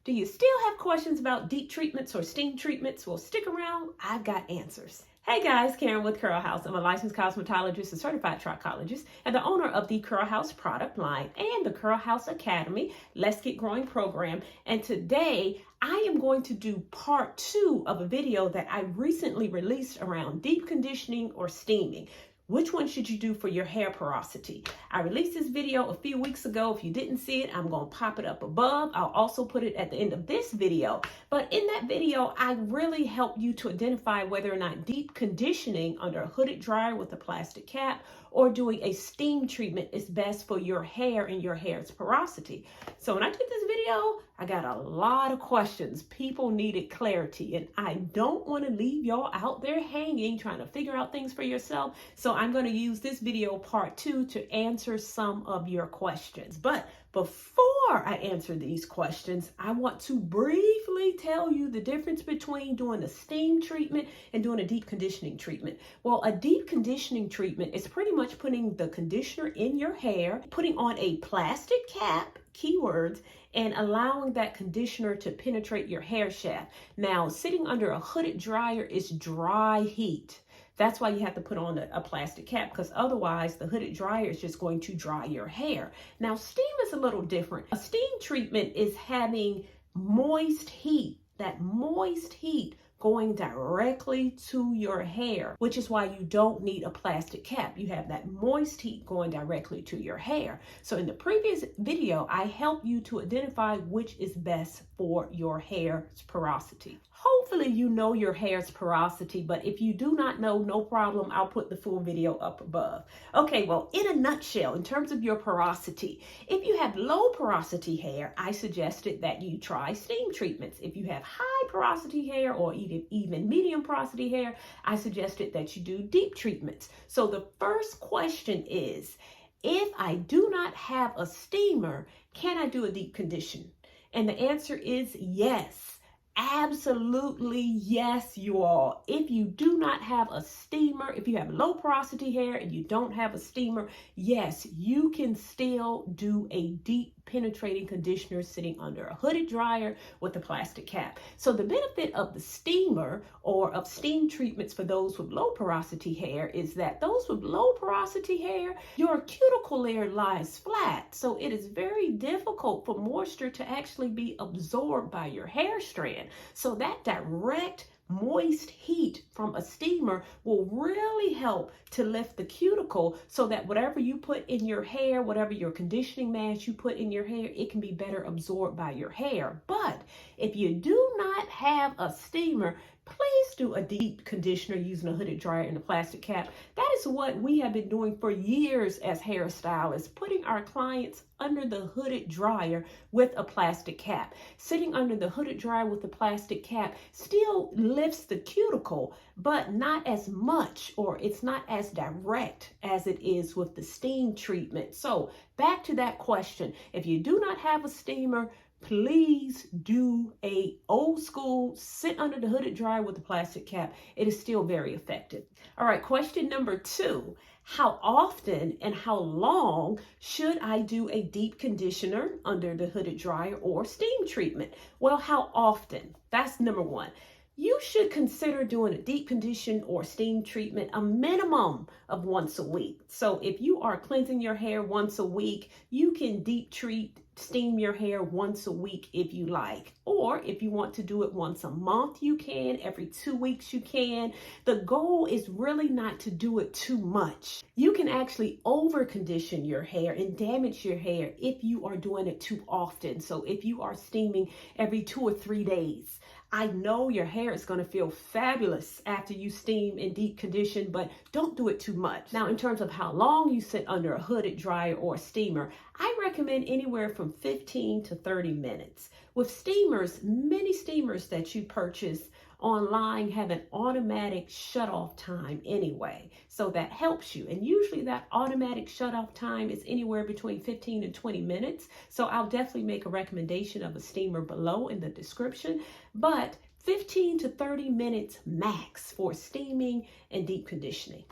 Do you still have questions about deep treatments or steam treatments? Well, stick around. I've got answers. Hey guys, Karen with Curl House. I'm a licensed cosmetologist and certified trichologist and the owner of the Curl House product line and the Curl House Academy, Let's Get Growing program. And today I am going to do part 2 of a video that I recently released around deep conditioning or steaming. Which one should you do for your hair porosity? I released this video a few weeks ago. If you didn't see it, I'm going to pop it up above. I'll also put it at the end of this video. But in that video, I really help you to identify whether or not deep conditioning under a hooded dryer with a plastic cap or doing a steam treatment is best for your hair and your hair's porosity. So when I did this video, I got a lot of questions. People needed clarity, and I don't want to leave y'all out there hanging trying to figure out things for yourself. So I'm going to use this video part 2 to answer some of your questions. But before I answer these questions, I want to briefly tell you the difference between doing a steam treatment and doing a deep conditioning treatment. Well, a deep conditioning treatment is pretty much putting the conditioner in your hair, putting on a plastic cap, keywords, and allowing that conditioner to penetrate your hair shaft. Now, sitting under a hooded dryer is dry heat. That's why you have to put on a plastic cap, because otherwise the hooded dryer is just going to dry your hair. Now, steam is a little different. A steam treatment is having moist heat, that moist heat going directly to your hair, which is why you don't need a plastic cap. You have that moist heat going directly to your hair. So in the previous video, I helped you to identify which is best for your hair's porosity. Hopefully you know your hair's porosity, but if you do not know, no problem. I'll put the full video up above. Okay, well, in a nutshell, in terms of your porosity, if you have low porosity hair, I suggested that you try steam treatments. If you have high porosity hair or even medium porosity hair, I suggested that you do deep treatments. So the first question is, if I do not have a steamer, can I do a deep condition? And the answer is yes. Absolutely yes, you all. If you do not have a steamer, if you have low porosity hair and you don't have a steamer, yes, you can still do a deep penetrating conditioner sitting under a hooded dryer with a plastic cap. So the benefit of the steamer or of steam treatments for those with low porosity hair is that those with low porosity hair, your cuticle layer lies flat. So it is very difficult for moisture to actually be absorbed by your hair strand. So that direct moist heat from a steamer will really help to lift the cuticle so that whatever you put in your hair, whatever your conditioning mask you put in your hair, it can be better absorbed by your hair. But if you do not have a steamer, please do a deep conditioner using a hooded dryer and a plastic cap. That is what we have been doing for years as hairstylists, putting our clients under the hooded dryer with a plastic cap. Sitting under the hooded dryer with the plastic cap still lifts the cuticle, but not as much, or it's not as direct as it is with the steam treatment. So back to that question, if you do not have a steamer, please do a old school sit under the hooded dryer with a plastic cap. It is still very effective. All right, question number 2. How often and how long should I do a deep conditioner under the hooded dryer or steam treatment? Well, how often? That's number 1. You should consider doing a deep condition or steam treatment a minimum of once a week. So if you are cleansing your hair once a week, you can deep treat, steam your hair once a week if you like. Or if you want to do it once a month, you can. Every 2 weeks, you can. The goal is really not to do it too much. You can actually over condition your hair and damage your hair if you are doing it too often. So if you are steaming every 2 or 3 days, I know your hair is going to feel fabulous after you steam and deep condition, but don't do it too much. Now, in terms of how long you sit under a hooded dryer or a steamer, I recommend anywhere from 15 to 30 minutes. With steamers, many steamers that you purchase online have an automatic shutoff time anyway. So that helps you. And usually that automatic shutoff time is anywhere between 15 and 20 minutes. So I'll definitely make a recommendation of a steamer below in the description. But 15 to 30 minutes max for steaming and deep conditioning.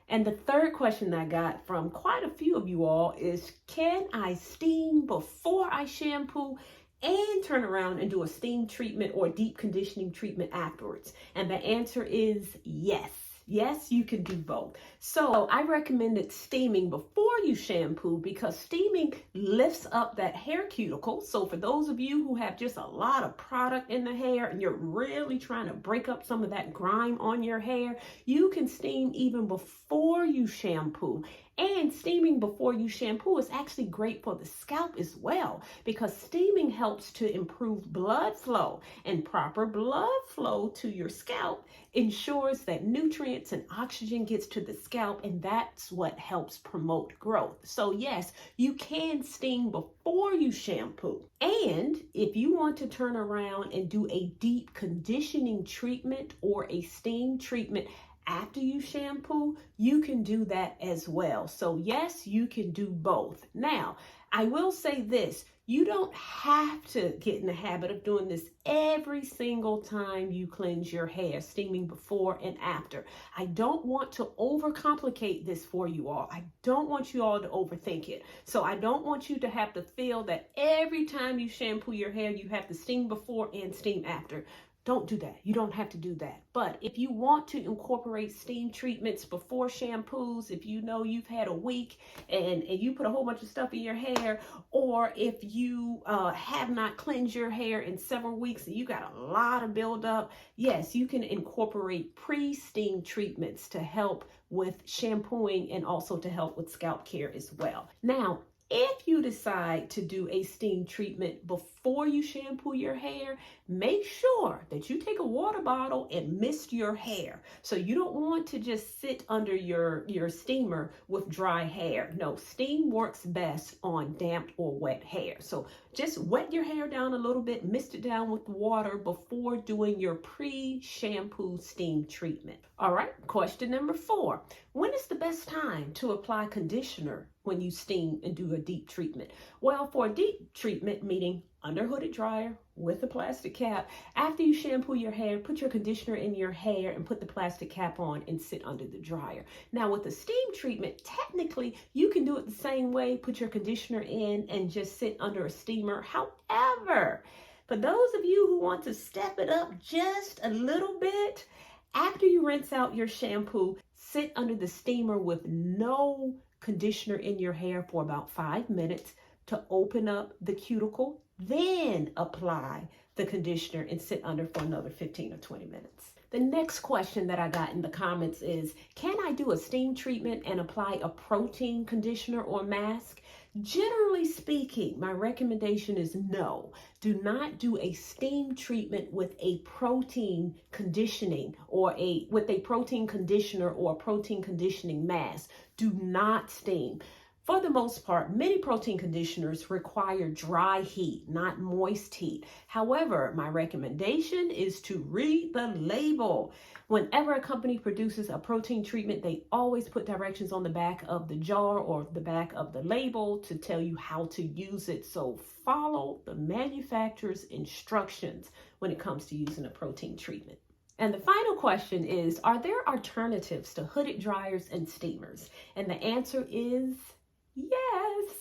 And the third question I got from quite a few of you all is, can I steam before I shampoo and turn around and do a steam treatment or deep conditioning treatment afterwards? And the answer is yes. Yes, you can do both. So I recommended steaming before you shampoo because steaming lifts up that hair cuticle. So for those of you who have just a lot of product in the hair and you're really trying to break up some of that grime on your hair, you can steam even before you shampoo. And steaming before you shampoo is actually great for the scalp as well because steaming helps to improve blood flow, and proper blood flow to your scalp ensures that nutrients and oxygen gets to the scalp, and that's what helps promote growth. So yes, you can steam before you shampoo. And if you want to turn around and do a deep conditioning treatment or a steam treatment after you shampoo, you can do that as well. So yes, you can do both. Now, I will say this, you don't have to get in the habit of doing this every single time you cleanse your hair, steaming before and after. I don't want to overcomplicate this for you all. I don't want you all to overthink it. So I don't want you to have to feel that every time you shampoo your hair, you have to steam before and steam after. Don't do that. You don't have to do that. But if you want to incorporate steam treatments before shampoos, if you know you've had a week and you put a whole bunch of stuff in your hair, or if you have not cleansed your hair in several weeks and you got a lot of buildup, yes, you can incorporate pre-steam treatments to help with shampooing and also to help with scalp care as well. Now, if you decide to do a steam treatment before you shampoo your hair, make sure that you take a water bottle and mist your hair. So you don't want to just sit under your steamer with dry hair. No, steam works best on damp or wet hair. So just wet your hair down a little bit, mist it down with water before doing your pre-shampoo steam treatment. All right, question number 4. When is the best time to apply conditioner when you steam and do a deep treatment? Well, for a deep treatment, meaning under hooded dryer with a plastic cap, after you shampoo your hair, put your conditioner in your hair and put the plastic cap on and sit under the dryer. Now with the steam treatment, technically you can do it the same way, put your conditioner in and just sit under a steamer. However, for those of you who want to step it up just a little bit, after you rinse out your shampoo, sit under the steamer with no conditioner in your hair for about 5 minutes to open up the cuticle, then apply the conditioner and sit under for another 15 or 20 minutes. The next question that I got in the comments is, can I do a steam treatment and apply a protein conditioner or mask? Generally speaking, my recommendation is no. Do not do a steam treatment with a protein conditioning or with a protein conditioner or a protein conditioning mask. Do not steam. For the most part, many protein conditioners require dry heat, not moist heat. However, my recommendation is to read the label. Whenever a company produces a protein treatment, they always put directions on the back of the jar or the back of the label to tell you how to use it. So follow the manufacturer's instructions when it comes to using a protein treatment. And the final question is, are there alternatives to hooded dryers and steamers? And the answer is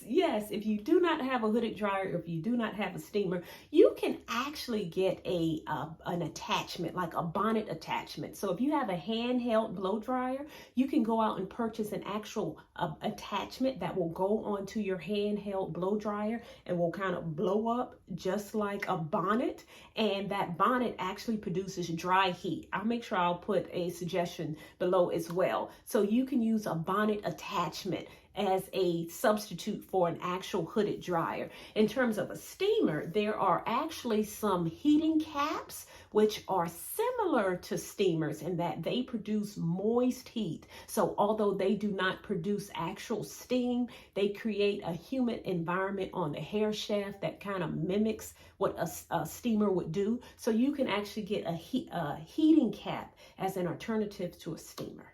yes. If you do not have a hooded dryer, or if you do not have a steamer, you can actually get an attachment, like a bonnet attachment. So if you have a handheld blow dryer, you can go out and purchase an actual attachment that will go onto your handheld blow dryer and will kind of blow up just like a bonnet. And that bonnet actually produces dry heat. I'll make sure I'll put a suggestion below as well. So you can use a bonnet attachment as a substitute for an actual hooded dryer. In terms of a steamer, there are actually some heating caps which are similar to steamers in that they produce moist heat. So although they do not produce actual steam, they create a humid environment on the hair shaft that kind of mimics what a steamer would do. So you can actually get a heating cap as an alternative to a steamer.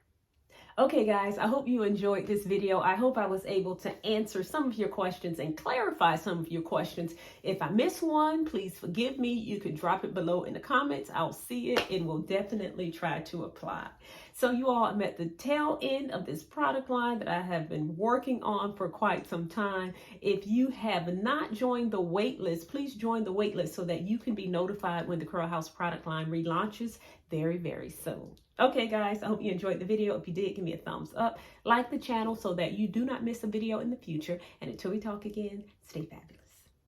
Okay, guys, I hope you enjoyed this video. I hope I was able to answer some of your questions and clarify some of your questions. If I missed one, please forgive me. You can drop it below in the comments. I'll see it and will definitely try to apply. So you all, I'm at the tail end of this product line that I have been working on for quite some time. If you have not joined the wait list, please join the wait list so that you can be notified when the Curl House product line relaunches very, very soon. Okay, guys, I hope you enjoyed the video. If you did, give me a thumbs up. Like the channel so that you do not miss a video in the future. And until we talk again, stay fabulous.